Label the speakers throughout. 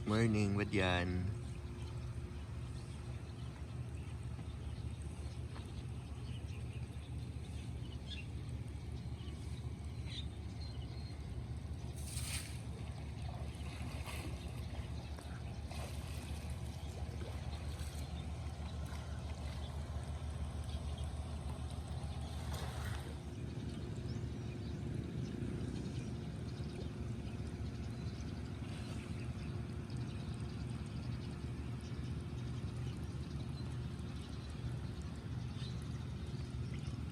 Speaker 1: Morning, Wadyan.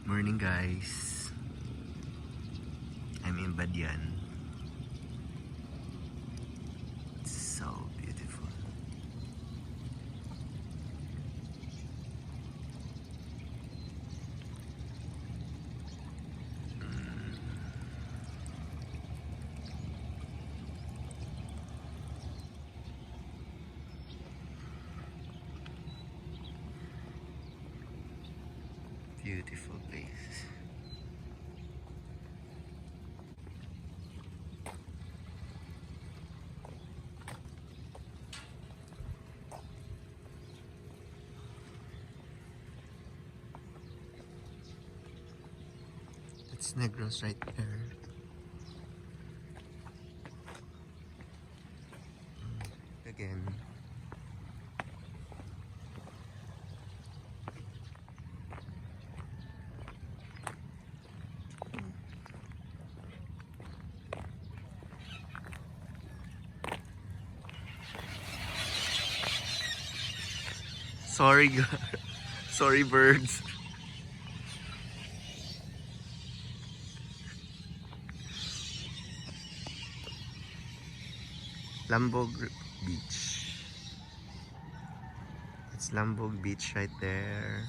Speaker 1: Morning guys. I'm in Badian. It's so beautiful. Beautiful place. It's Negros right there. Again. Sorry, sorry birds. Lambog Beach. It's Lambog Beach right there.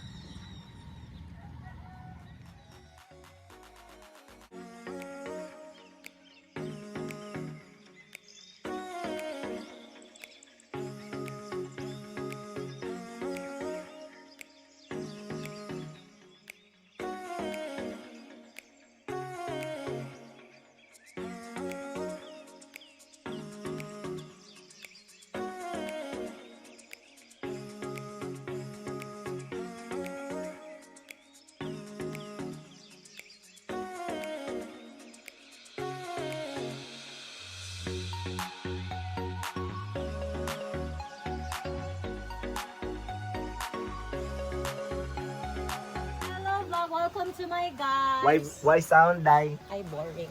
Speaker 2: Welcome to my guys.
Speaker 1: Why sound die?
Speaker 2: Ay, boring.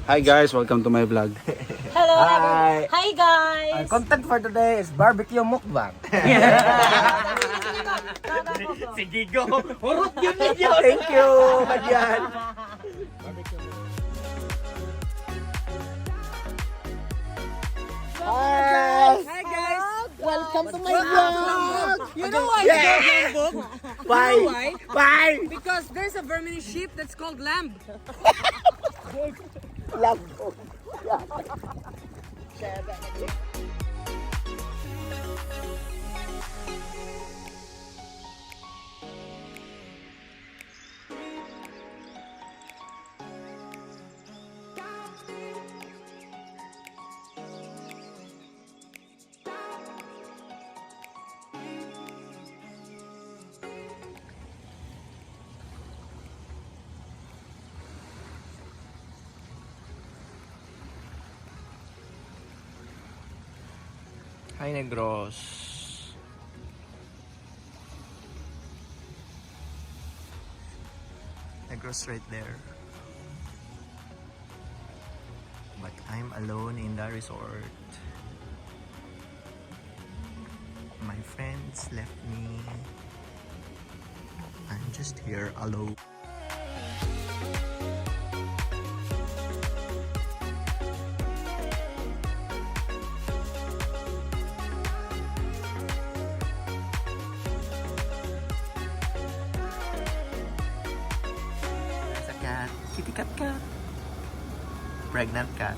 Speaker 3: Hi guys, welcome to my vlog.
Speaker 2: Hello,
Speaker 1: Hi.
Speaker 2: everyone. Hi, guys.
Speaker 1: Content for today is barbecue mukbang.
Speaker 2: Si
Speaker 1: Gigo, hurot yun ninyo. Thank you, Badian. Hi.
Speaker 2: Hi, guys.
Speaker 4: Welcome to my vlog!
Speaker 5: You know why it's called lamb?
Speaker 1: Bye.
Speaker 5: You know why?
Speaker 1: Bye.
Speaker 5: Because there's a vermini sheep that's called lamb.
Speaker 1: Lambog. Hi, Negros. Negros right there. But I'm alone in the resort. My friends left me. I'm just here alone. Cat, kitty cat cat. Pregnant cat.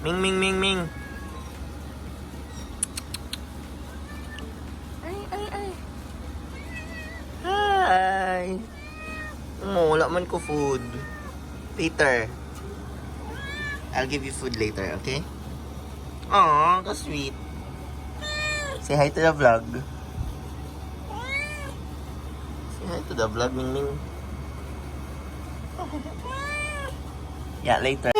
Speaker 1: Ming ming ming ming. Ay ay ay. Hi. Wala man ko food. Later.
Speaker 6: I'll give you food later, okay? Aw, so sweet. Say hi to the vlog. Say hi to the vlog, Ming Ming. Yeah, later.